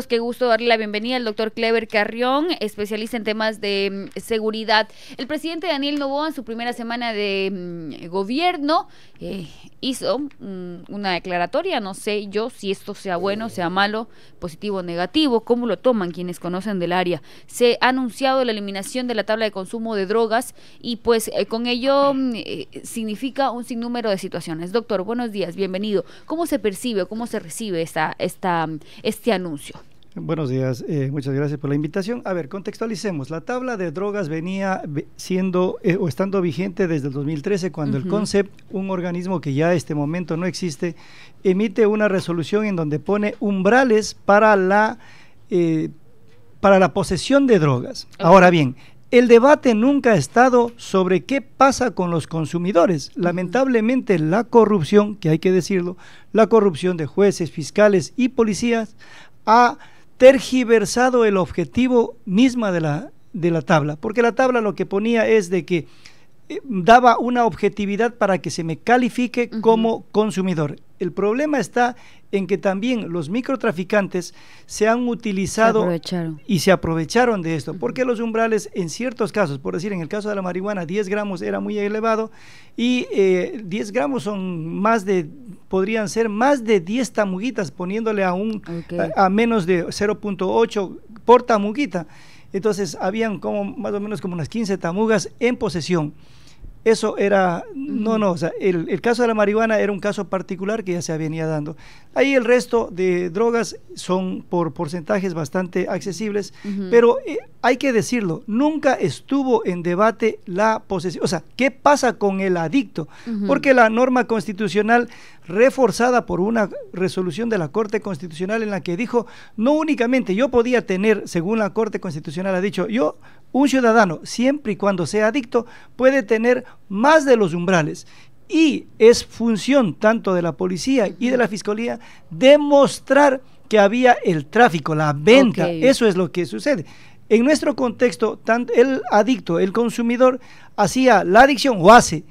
Qué gusto darle la bienvenida al doctor Cleber Carrión, especialista en temas de seguridad. El presidente Daniel Noboa, en su primera semana de gobierno, hizo una declaratoria. No sé yo si esto sea bueno, sea malo, positivo o negativo, cómo lo toman quienes conocen del área. Se ha anunciado la eliminación de la tabla de consumo de drogas y pues con ello significa un sinnúmero de situaciones. Doctor, buenos días, bienvenido. ¿Cómo se percibe, cómo se recibe este anuncio? Buenos días, muchas gracias por la invitación. A ver, contextualicemos. La tabla de drogas venía siendo o estando vigente desde el 2013, cuando el CONCEP, un organismo que ya en este momento no existe, emite una resolución en donde pone umbrales para la posesión de drogas. Ahora bien, el debate nunca ha estado sobre qué pasa con los consumidores. Lamentablemente la corrupción, que hay que decirlo, la corrupción de jueces, fiscales y policías ha tergiversado el objetivo misma de la tabla, porque la tabla lo que ponía es de que daba una objetividad para que se me califique como consumidor. El problema está en que también los microtraficantes se han utilizado y se aprovecharon de esto, porque los umbrales en ciertos casos, por decir en el caso de la marihuana, 10 gramos era muy elevado y 10 gramos podrían ser más de 10 tamuguitas, poniéndole a menos de 0.8 por tamuguita. Entonces habían más o menos como unas 15 tamugas en posesión. Eso era, o sea, el caso de la marihuana era un caso particular que ya se venía dando. Ahí el resto de drogas son por porcentajes bastante accesibles, pero hay que decirlo, nunca estuvo en debate la posesión, o sea, ¿qué pasa con el adicto? Porque la norma constitucional, reforzada por una resolución de la Corte Constitucional en la que dijo, no únicamente yo podía tener, según la Corte Constitucional ha dicho, un ciudadano, siempre y cuando sea adicto, puede tener más de los umbrales. Y es función tanto de la policía y de la fiscalía demostrar que había el tráfico, la venta. Eso es lo que sucede. En nuestro contexto, el adicto, el consumidor, hacía la adicción o hace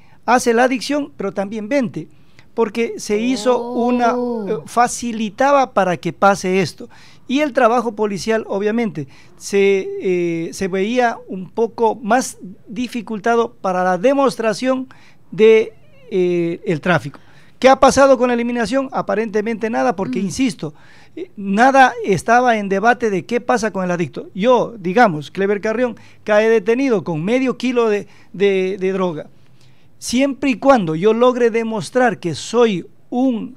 la adicción, pero también vende, porque se hizo facilitaba para que pase esto. Y el trabajo policial, obviamente, se veía un poco más dificultado para la demostración de el tráfico. ¿Qué ha pasado con la eliminación? Aparentemente nada, porque insisto, nada estaba en debate de qué pasa con el adicto. Yo, digamos, Cleber Carrión, cae detenido con medio kilo de droga. Siempre y cuando yo logre demostrar que soy un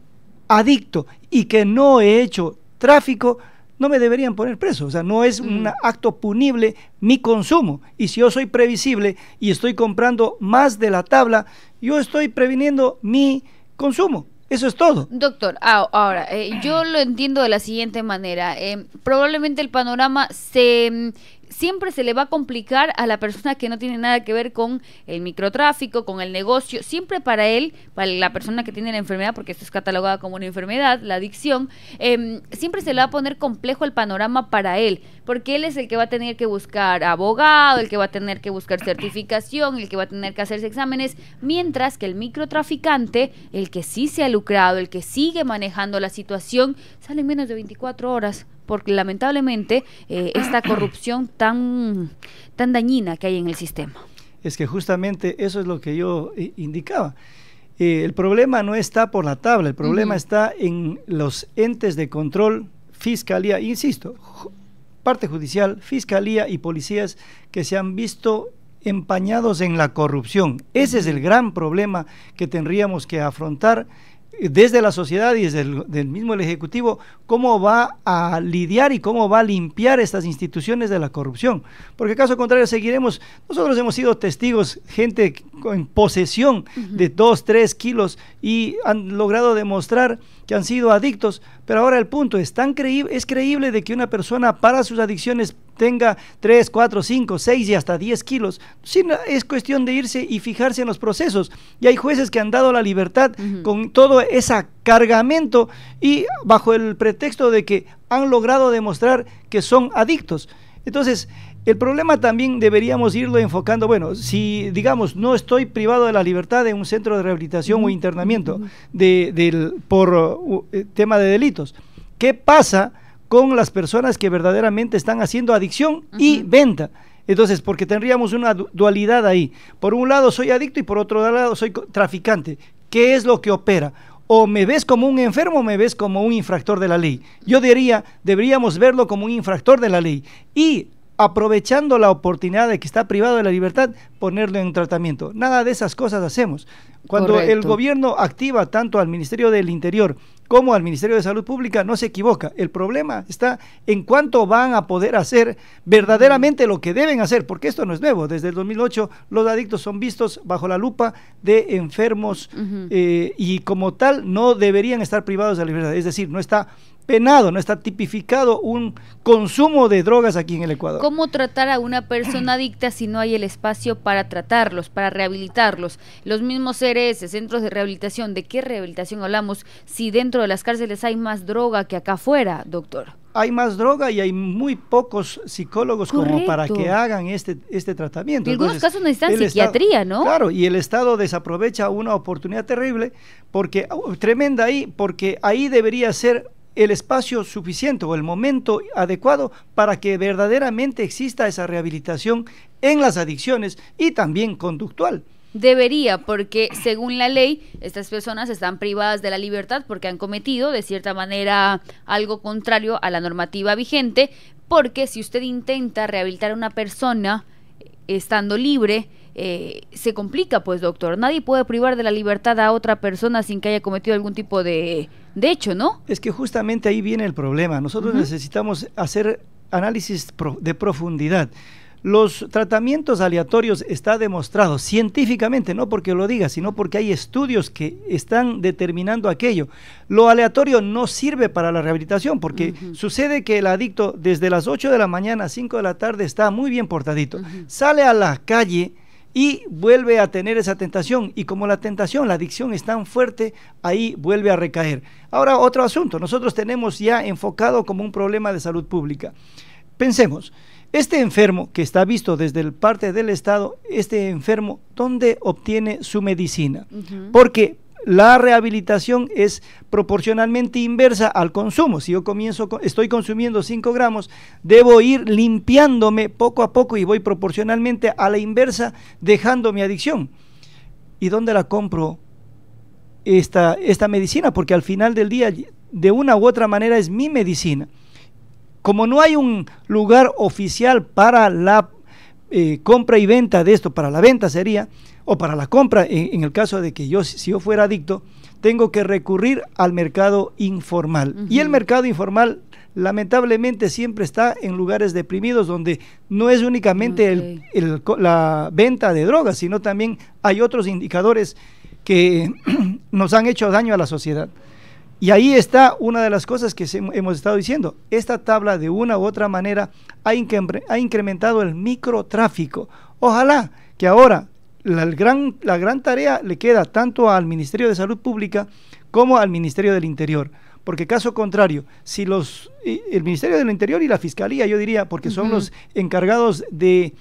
adicto y que no he hecho tráfico, no me deberían poner preso. O sea, no es un acto punible mi consumo. Y si yo soy previsible y estoy comprando más de la tabla, yo estoy previniendo mi consumo. Eso es todo. Doctor, ahora, yo lo entiendo de la siguiente manera. Probablemente el panorama siempre se le va a complicar a la persona que no tiene nada que ver con el microtráfico, con el negocio. Siempre para la persona que tiene la enfermedad, porque esto es catalogada como una enfermedad, la adicción, siempre se le va a poner complejo el panorama para él, porque él es el que va a tener que buscar abogado, el que va a tener que buscar certificación, el que va a tener que hacerse exámenes, mientras que el microtraficante, el que sí se ha lucrado, el que sigue manejando la situación, sale en menos de 24 horas, porque lamentablemente esta corrupción tan dañina que hay en el sistema. Es que justamente eso es lo que yo indicaba. El problema no está por la tabla, el problema está en los entes de control, fiscalía, insisto, parte judicial, fiscalía y policías que se han visto empañados en la corrupción. Ese es el gran problema que tendríamos que afrontar desde la sociedad y desde el mismo el Ejecutivo, cómo va a lidiar y cómo va a limpiar estas instituciones de la corrupción, porque caso contrario nosotros hemos sido testigos, gente en posesión de 2, 3 kilos y han logrado demostrar que han sido adictos, pero ahora el punto es creíble de que una persona para sus adicciones tenga 3, 4, 5, 6 y hasta 10 kilos. Sí, es cuestión de irse y fijarse en los procesos. Y hay jueces que han dado la libertad con todo ese cargamento y bajo el pretexto de que han logrado demostrar que son adictos. Entonces, el problema también deberíamos irlo enfocando, bueno, si digamos no estoy privado de la libertad en un centro de rehabilitación o internamiento por tema de delitos, ¿qué pasa con las personas que verdaderamente están haciendo adicción y venta. Entonces, porque tendríamos una dualidad ahí. Por un lado soy adicto y por otro lado soy traficante. ¿Qué es lo que opera? O me ves como un enfermo o me ves como un infractor de la ley. Yo diría, deberíamos verlo como un infractor de la ley. Y aprovechando la oportunidad de que está privado de la libertad, ponerlo en tratamiento. Nada de esas cosas hacemos. Cuando el gobierno activa tanto al Ministerio del Interior como al Ministerio de Salud Pública, no se equivoca. El problema está en cuánto van a poder hacer verdaderamente lo que deben hacer, porque esto no es nuevo. Desde el 2008 los adictos son vistos bajo la lupa de enfermos y como tal no deberían estar privados de la libertad. Es decir, no está penado, no está tipificado un consumo de drogas aquí en el Ecuador. ¿Cómo tratar a una persona adicta si no hay el espacio para tratarlos, para rehabilitarlos? Los mismos CRS, centros de rehabilitación, ¿de qué rehabilitación hablamos si dentro de las cárceles hay más droga que acá afuera, doctor? Hay más droga y hay muy pocos psicólogos como para que hagan este tratamiento. En algunos casos necesitan psiquiatría, ¿no? Claro, y el Estado desaprovecha una oportunidad terrible, tremenda ahí, porque ahí debería ser el espacio suficiente o el momento adecuado para que verdaderamente exista esa rehabilitación en las adicciones y también conductual. Debería, porque según la ley, estas personas están privadas de la libertad porque han cometido, de cierta manera, algo contrario a la normativa vigente, porque si usted intenta rehabilitar a una persona estando libre, se complica, pues, doctor. Nadie puede privar de la libertad a otra persona sin que haya cometido algún tipo de hecho, ¿no? Es que justamente ahí viene el problema. Nosotros necesitamos hacer análisis de profundidad. Los tratamientos aleatorios está demostrado científicamente, no porque lo diga, sino porque hay estudios que están determinando aquello. Lo aleatorio no sirve para la rehabilitación porque sucede que el adicto desde las 8 de la mañana a 5 de la tarde está muy bien portadito. Sale a la calle y vuelve a tener esa tentación, y como la adicción es tan fuerte, ahí vuelve a recaer. Ahora, otro asunto, nosotros tenemos ya enfocado como un problema de salud pública. Pensemos, este enfermo que está visto desde parte del Estado, este enfermo, ¿dónde obtiene su medicina? Porque la rehabilitación es proporcionalmente inversa al consumo. Si yo estoy consumiendo 5 gramos, debo ir limpiándome poco a poco y voy proporcionalmente a la inversa, dejando mi adicción. ¿Y dónde la compro esta medicina? Porque al final del día, de una u otra manera, es mi medicina. Como no hay un lugar oficial para la compra y venta de esto, para la venta sería, o para la compra, en el caso de que si yo fuera adicto, tengo que recurrir al mercado informal. Y el mercado informal, lamentablemente, siempre está en lugares deprimidos, donde no es únicamente la venta de drogas, sino también hay otros indicadores que nos han hecho daño a la sociedad. Y ahí está una de las cosas que hemos estado diciendo. Esta tabla, de una u otra manera, ha incrementado el microtráfico. Ojalá que ahora la gran tarea le queda tanto al Ministerio de Salud Pública como al Ministerio del Interior. Porque caso contrario, si el Ministerio del Interior y la Fiscalía, yo diría, porque son los encargados de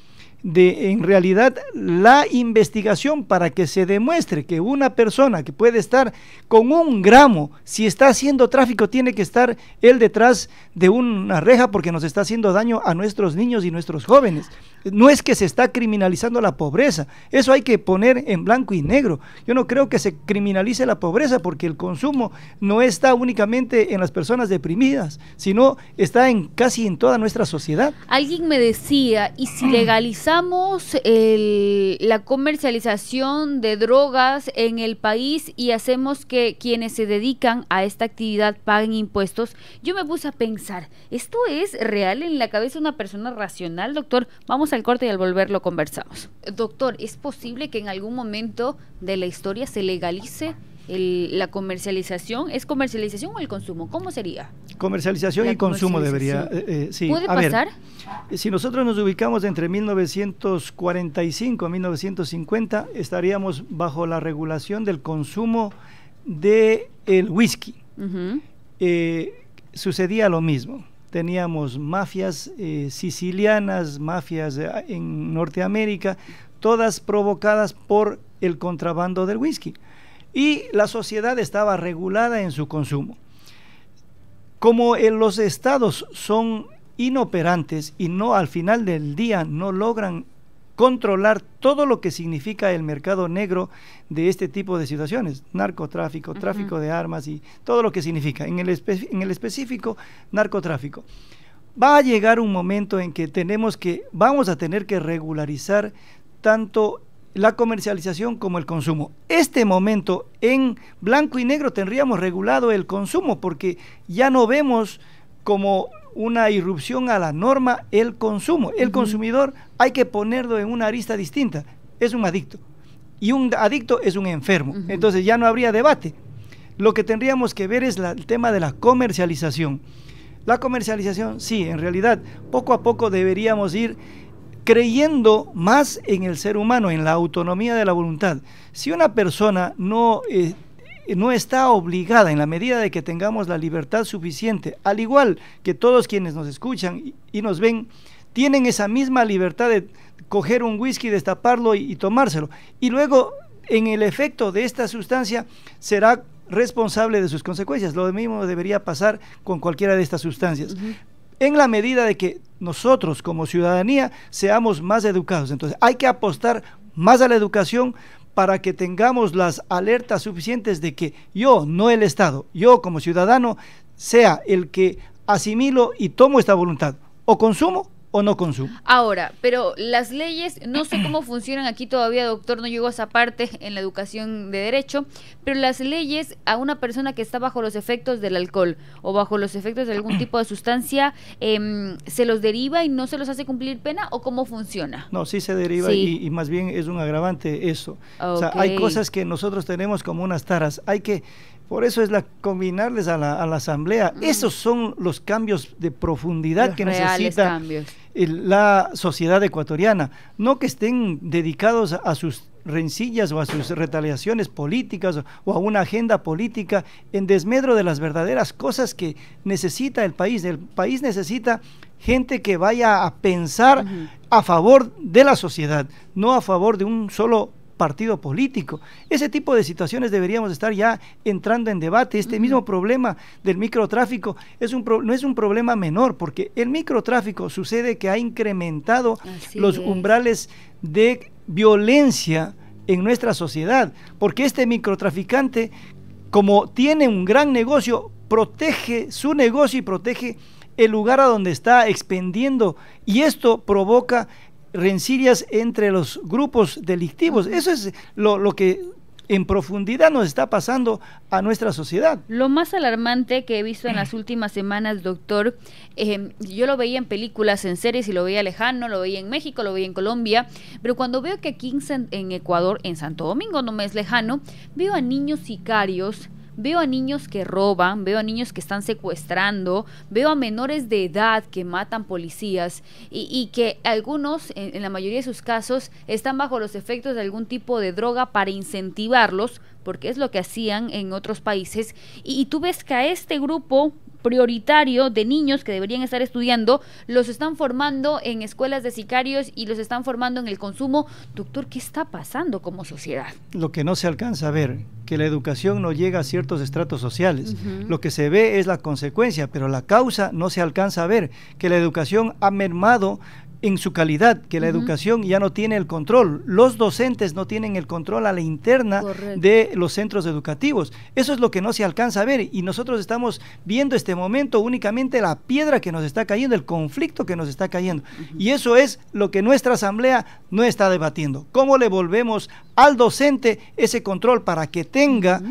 en realidad la investigación para que se demuestre que una persona que puede estar con 1 gramo, si está haciendo tráfico, tiene que estar él detrás de una reja porque nos está haciendo daño a nuestros niños y nuestros jóvenes. No es que se está criminalizando la pobreza, eso hay que poner en blanco y negro. Yo no creo que se criminalice la pobreza porque el consumo no está únicamente en las personas deprimidas, sino está casi en toda nuestra sociedad. Alguien me decía, ¿y si legalizamos la comercialización de drogas en el país y hacemos que quienes se dedican a esta actividad paguen impuestos? Yo me puse a pensar, ¿esto es real en la cabeza de una persona racional, doctor? Vamos al corte y al volver lo conversamos. Doctor, ¿es posible que en algún momento de la historia se legalice la comercialización? ¿Es comercialización o el consumo? ¿Cómo sería? Comercialización y consumo debería. Sí. ¿Puede pasar? Si nosotros nos ubicamos entre 1945 a 1950, estaríamos bajo la regulación del consumo del whisky. Sucedía lo mismo. Teníamos mafias sicilianas, mafias en Norteamérica, todas provocadas por el contrabando del whisky. Y la sociedad estaba regulada en su consumo. Como los estados son inoperantes y no, al final del día, no logran controlar todo lo que significa el mercado negro de este tipo de situaciones, narcotráfico, tráfico de armas y todo lo que significa, en el específico, narcotráfico. Va a llegar un momento en que vamos a tener que regularizar tanto la comercialización como el consumo. Este momento, en blanco y negro, tendríamos regulado el consumo, porque ya no vemos como una irrupción a la norma el consumo. El consumidor hay que ponerlo en una arista distinta. Es un adicto. Y un adicto es un enfermo. Entonces ya no habría debate. Lo que tendríamos que ver es el tema de la comercialización. La comercialización, sí, en realidad, poco a poco deberíamos ir creyendo más en el ser humano, en la autonomía de la voluntad. Si una persona no está obligada, en la medida de que tengamos la libertad suficiente, al igual que todos quienes nos escuchan y nos ven, tienen esa misma libertad de coger un whisky, destaparlo y tomárselo. Y luego, en el efecto de esta sustancia, será responsable de sus consecuencias. Lo mismo debería pasar con cualquiera de estas sustancias. En la medida de que nosotros como ciudadanía seamos más educados. Entonces hay que apostar más a la educación para que tengamos las alertas suficientes de que yo, no el Estado, yo como ciudadano, sea el que asimilo y tomo esta voluntad, o consumo o no consumo. Ahora, pero las leyes, no sé cómo funcionan aquí todavía, doctor, no llegó a esa parte en la educación de derecho, pero las leyes a una persona que está bajo los efectos del alcohol o bajo los efectos de algún tipo de sustancia, ¿se los deriva y no se los hace cumplir pena o cómo funciona? No, sí se deriva y más bien es un agravante eso. Okay. O sea, hay cosas que nosotros tenemos como unas taras, por eso es combinarles a la asamblea. Esos son los cambios de profundidad que necesita la sociedad ecuatoriana. No que estén dedicados a sus rencillas o a sus retaliaciones políticas o a una agenda política en desmedro de las verdaderas cosas que necesita el país. El país necesita gente que vaya a pensar a favor de la sociedad, no a favor de un solo partido político. Ese tipo de situaciones deberíamos estar ya entrando en debate. Este mismo problema del microtráfico no es un problema menor, porque el microtráfico sucede que ha incrementado los umbrales de violencia en nuestra sociedad, porque este microtraficante, como tiene un gran negocio, protege su negocio y protege el lugar a donde está expendiendo, y esto provoca rencillas entre los grupos delictivos. Eso es lo que en profundidad nos está pasando a nuestra sociedad. Lo más alarmante que he visto en las últimas semanas, doctor, yo lo veía en películas, en series, y lo veía lejano, lo veía en México, lo veía en Colombia, pero cuando veo que aquí en Ecuador, en Santo Domingo, no me es lejano, veo a niños sicarios, veo a niños que roban, veo a niños que están secuestrando, veo a menores de edad que matan policías y que algunos, en la mayoría de sus casos, están bajo los efectos de algún tipo de droga para incentivarlos, porque es lo que hacían en otros países. Y tú ves que a este grupo prioritario de niños que deberían estar estudiando, los están formando en escuelas de sicarios y los están formando en el consumo. Doctor, ¿qué está pasando como sociedad? Lo que no se alcanza a ver, que la educación no llega a ciertos estratos sociales. Lo que se ve es la consecuencia, pero la causa no se alcanza a ver, que la educación ha mermado en su calidad, que la educación ya no tiene el control, los docentes no tienen el control a la interna de los centros educativos. Eso es lo que no se alcanza a ver, y nosotros estamos viendo este momento únicamente la piedra que nos está cayendo, el conflicto que nos está cayendo, y eso es lo que nuestra asamblea no está debatiendo. ¿Cómo le volvemos al docente ese control para que tenga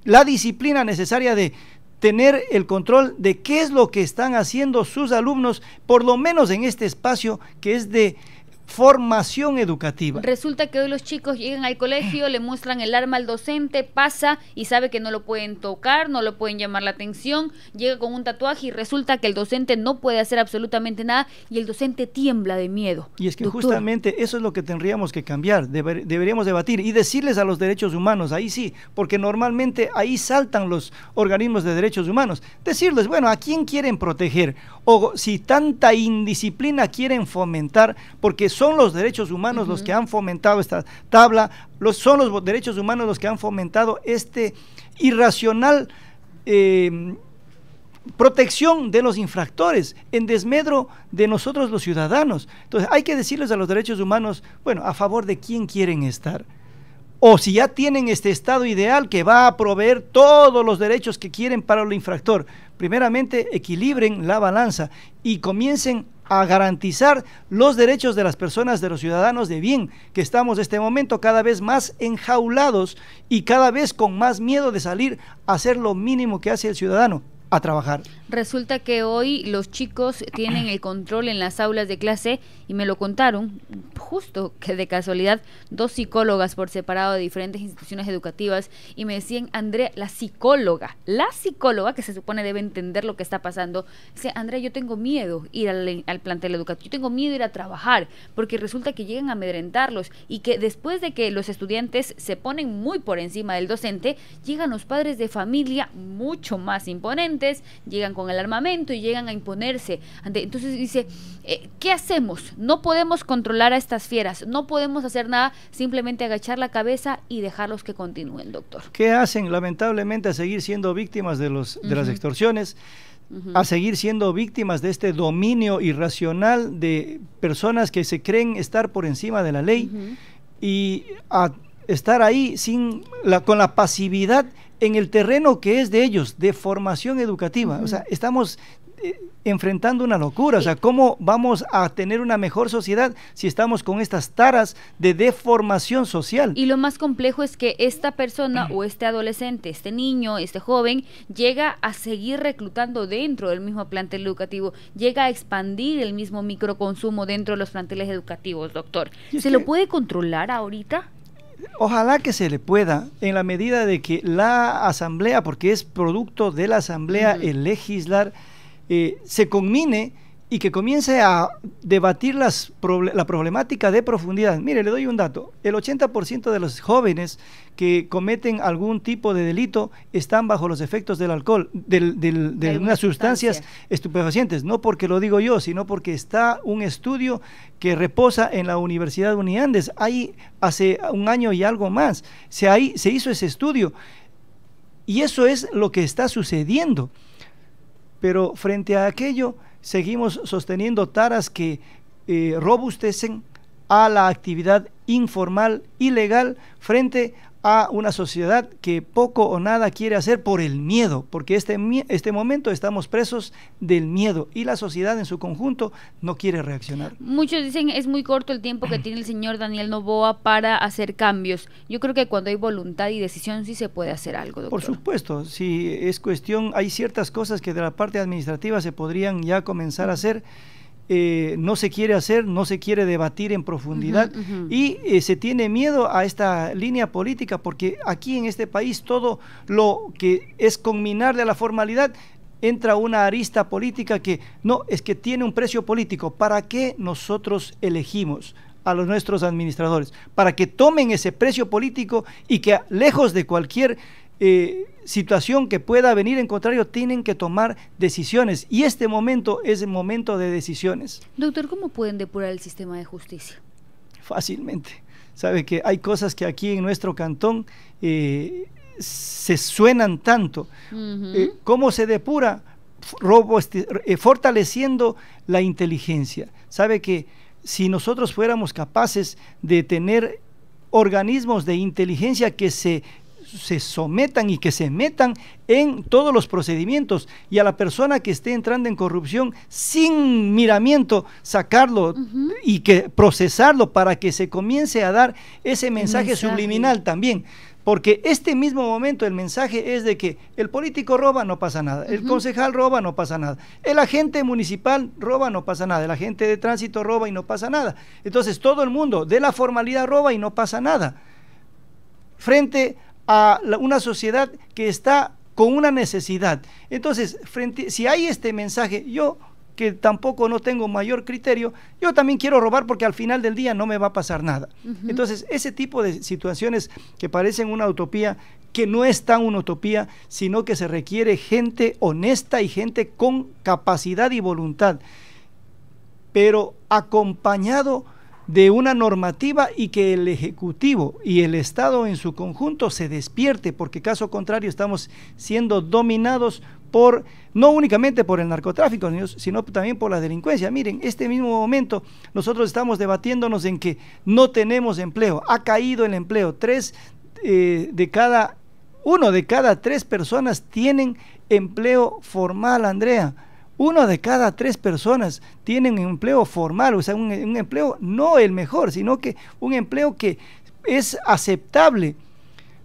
la disciplina necesaria de tener el control de qué es lo que están haciendo sus alumnos, por lo menos en este espacio que es de formación educativa? Resulta que hoy los chicos llegan al colegio, le muestran el arma al docente, pasa y sabe que no lo pueden tocar, no lo pueden llamar la atención, llega con un tatuaje y resulta que el docente no puede hacer absolutamente nada y el docente tiembla de miedo. Y es que justamente eso es lo que tendríamos que cambiar, deberíamos debatir y decirles a los derechos humanos, ahí sí, porque normalmente ahí saltan los organismos de derechos humanos, decirles, bueno, ¿a quién quieren proteger? O si tanta indisciplina quieren fomentar, porque son los derechos humanos los que han fomentado esta tabla, son los derechos humanos los que han fomentado este irracional protección de los infractores, en desmedro de nosotros los ciudadanos. Entonces hay que decirles a los derechos humanos, bueno, a favor de quién quieren estar. O si ya tienen este estado ideal que va a proveer todos los derechos que quieren para el infractor, primeramente equilibren la balanza y comiencen a garantizar los derechos de las personas, de los ciudadanos de bien, que estamos en este momento cada vez más enjaulados y cada vez con más miedo de salir a hacer lo mínimo que hace el ciudadano, a trabajar. Resulta que hoy los chicos tienen el control en las aulas de clase y me lo contaron, justo que de casualidad, 2 psicólogas por separado de diferentes instituciones educativas y me decían, Andrea, la psicóloga que se supone debe entender lo que está pasando, dice, Andrea, yo tengo miedo ir al plantel educativo, yo tengo miedo ir a trabajar, porque resulta que llegan a amedrentarlos y que después de que los estudiantes se ponen muy por encima del docente, llegan los padres de familia mucho más imponentes, llegan con el armamento y llegan a imponerse. Entonces dice, ¿qué hacemos? No podemos controlar a estas fieras, no podemos hacer nada, simplemente agachar la cabeza y dejarlos que continúen, doctor. ¿Qué hacen? Lamentablemente a seguir siendo víctimas de las extorsiones, a seguir siendo víctimas de este dominio irracional de personas que se creen estar por encima de la ley y a estar ahí con la pasividad en el terreno que es de ellos, de formación educativa. O sea, estamos enfrentando una locura. O sea, ¿cómo vamos a tener una mejor sociedad si estamos con estas taras de deformación social? Y lo más complejo es que esta persona o este adolescente, este niño, este joven, llega a seguir reclutando dentro del mismo plantel educativo, llega a expandir el mismo microconsumo dentro de los planteles educativos, doctor. ¿Se lo puede controlar ahorita? Ojalá que se le pueda, en la medida de que la asamblea, porque es producto de la asamblea el legislar, se conmine y que comience a debatir la problemática de profundidad. Mire, le doy un dato, el 80% de los jóvenes que cometen algún tipo de delito están bajo los efectos del alcohol, de unas sustancias estupefacientes, no porque lo digo yo, sino porque está un estudio que reposa en la Universidad Uniandes, ahí hace un año y algo más, se hizo ese estudio, y eso es lo que está sucediendo. Pero frente a aquello, seguimos sosteniendo taras que robustecen a la actividad informal, ilegal, frente a una sociedad que poco o nada quiere hacer por el miedo, porque este momento estamos presos del miedo y la sociedad en su conjunto no quiere reaccionar. Muchos dicen es muy corto el tiempo que tiene el señor Daniel Noboa para hacer cambios. Yo creo que cuando hay voluntad y decisión sí se puede hacer algo, doctor. Por supuesto, si es cuestión, hay ciertas cosas que de la parte administrativa se podrían ya comenzar a hacer. No se quiere hacer, no se quiere debatir en profundidad y se tiene miedo a esta línea política, porque aquí en este país todo lo que es conminarle a la formalidad entra una arista política que no, es que tiene un precio político. ¿Para qué nosotros elegimos a nuestros administradores? Para que tomen ese precio político y que lejos de cualquier situación que pueda venir en contrario, tienen que tomar decisiones, y este momento es el momento de decisiones. Doctor, ¿cómo pueden depurar el sistema de justicia? Fácilmente. Sabe que hay cosas que aquí en nuestro cantón se suenan tanto. ¿Cómo se depura? Fortaleciendo la inteligencia. Sabe que si nosotros fuéramos capaces de tener organismos de inteligencia que se sometan y que se metan en todos los procedimientos, y a la persona que esté entrando en corrupción sin miramiento sacarlo y que procesarlo para que se comience a dar ese mensaje subliminal también, porque este mismo momento el mensaje es de que el político roba, no pasa nada, el concejal roba, no pasa nada, el agente municipal roba, no pasa nada, el agente de tránsito roba y no pasa nada. Entonces todo el mundo de la formalidad roba y no pasa nada, frente a una sociedad que está con una necesidad. Entonces, si hay este mensaje, yo que tampoco no tengo mayor criterio, yo también quiero robar porque al final del día no me va a pasar nada. Entonces, ese tipo de situaciones que parecen una utopía, que no es tan una utopía, sino que se requiere gente honesta y gente con capacidad y voluntad, pero acompañado de una normativa, y que el Ejecutivo y el Estado en su conjunto se despierte, porque caso contrario estamos siendo dominados no únicamente por el narcotráfico, sino también por la delincuencia. Miren, este mismo momento nosotros estamos debatiéndonos en que no tenemos empleo, ha caído el empleo, uno de cada 3 personas tienen empleo formal, Andrea. 1 de cada 3 personas tienen un empleo formal, o sea, un empleo no el mejor, sino que un empleo que es aceptable.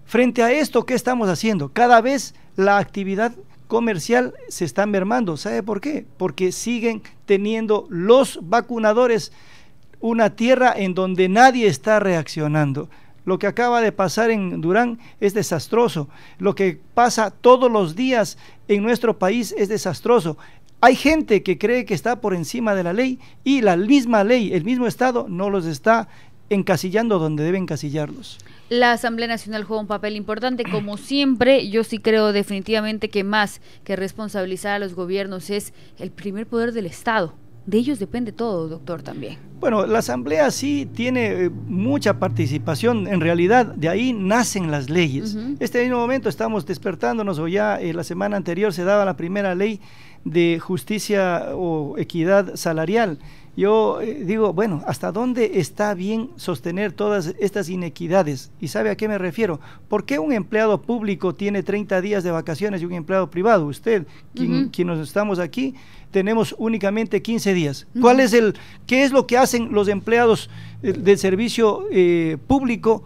Frente a esto, ¿qué estamos haciendo? Cada vez la actividad comercial se está mermando. ¿Sabe por qué? Porque siguen teniendo los vacunadores una tierra en donde nadie está reaccionando. Lo que acaba de pasar en Durán es desastroso. Lo que pasa todos los días en nuestro país es desastroso. Hay gente que cree que está por encima de la ley y la misma ley, el mismo Estado, no los está encasillando donde deben encasillarlos. La Asamblea Nacional juega un papel importante, como siempre. Yo sí creo definitivamente que más que responsabilizar a los gobiernos es el primer poder del Estado. De ellos depende todo, doctor, también. Bueno, la Asamblea sí tiene mucha participación, en realidad de ahí nacen las leyes. Este mismo momento estamos despertándonos, o ya la semana anterior se daba la primera ley de justicia o equidad salarial. Yo digo, bueno, ¿hasta dónde está bien sostener todas estas inequidades? ¿Y sabe a qué me refiero? ¿Por qué un empleado público tiene 30 días de vacaciones y un empleado privado? Usted, quienes estamos aquí, tenemos únicamente 15 días. ¿Qué es lo que hacen los empleados del servicio público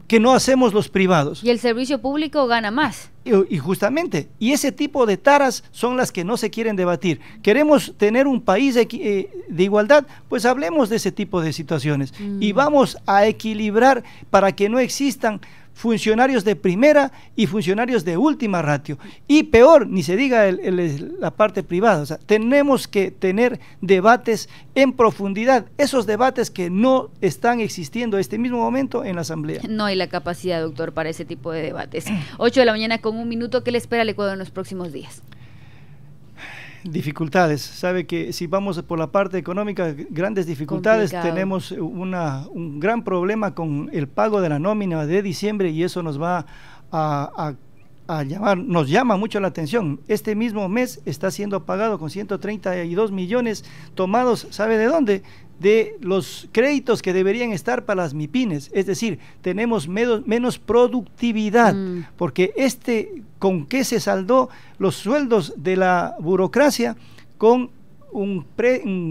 que no hacemos los privados? Y el servicio público gana más. Y justamente, y ese tipo de taras son las que no se quieren debatir. ¿Queremos tener un país de igualdad? Pues hablemos de ese tipo de situaciones y vamos a equilibrar para que no existan funcionarios de primera y funcionarios de última ratio. Y peor, ni se diga la parte privada. O sea, tenemos que tener debates en profundidad, esos debates que no están existiendo en este mismo momento en la Asamblea. No hay la capacidad, doctor, para ese tipo de debates. 8 de la mañana con 1 minuto. ¿Qué le espera al Ecuador en los próximos días? Dificultades. Sabe que si vamos por la parte económica, grandes dificultades. Complicado. Tenemos un gran problema con el pago de la nómina de diciembre y eso nos va a nos llama mucho la atención. Este mismo mes está siendo pagado con 132 millones tomados, ¿sabe de dónde? De los créditos que deberían estar para las MIPYMES, es decir, tenemos menos productividad, porque ¿con qué se saldó los sueldos de la burocracia? Con un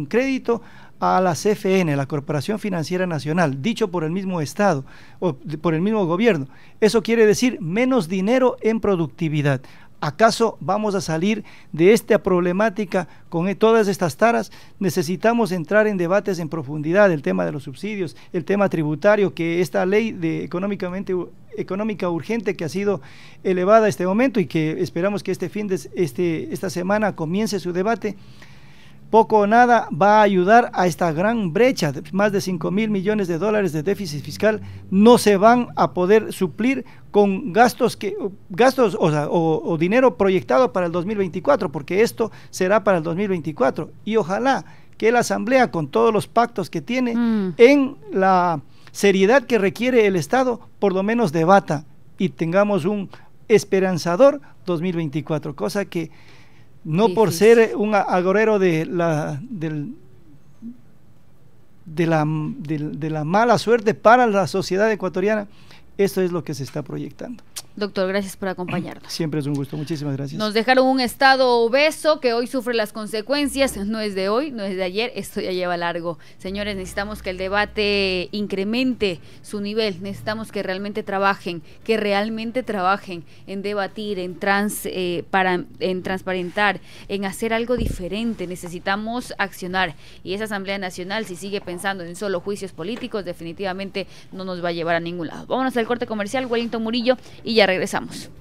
crédito a la CFN, la Corporación Financiera Nacional, dicho por el mismo Estado o por el mismo gobierno. Eso quiere decir menos dinero en productividad. ¿Acaso vamos a salir de esta problemática con todas estas taras? Necesitamos entrar en debates en profundidad, el tema de los subsidios, el tema tributario, que esta ley de económica urgente que ha sido elevada a este momento y que esperamos que esta semana comience su debate, poco o nada va a ayudar a esta gran brecha de más de 5.000 millones de dólares de déficit fiscal. No se van a poder suplir con gastos o dinero proyectado para el 2024, porque esto será para el 2024 y ojalá que la Asamblea, con todos los pactos que tiene, en la seriedad que requiere el Estado, por lo menos debata y tengamos un esperanzador 2024, cosa que no difícil. Por ser un agorero de la mala suerte para la sociedad ecuatoriana, esto es lo que se está proyectando. Doctor, gracias por acompañarnos. Siempre es un gusto, muchísimas gracias. Nos dejaron un estado obeso que hoy sufre las consecuencias, no es de hoy, no es de ayer, esto ya lleva largo. Señores, necesitamos que el debate incremente su nivel, necesitamos que realmente trabajen en debatir, en transparentar, en hacer algo diferente. Necesitamos accionar y esa Asamblea Nacional, si sigue pensando en solo juicios políticos, definitivamente no nos va a llevar a ningún lado. Vámonos al corte comercial, Wellington Murillo, y ya regresamos.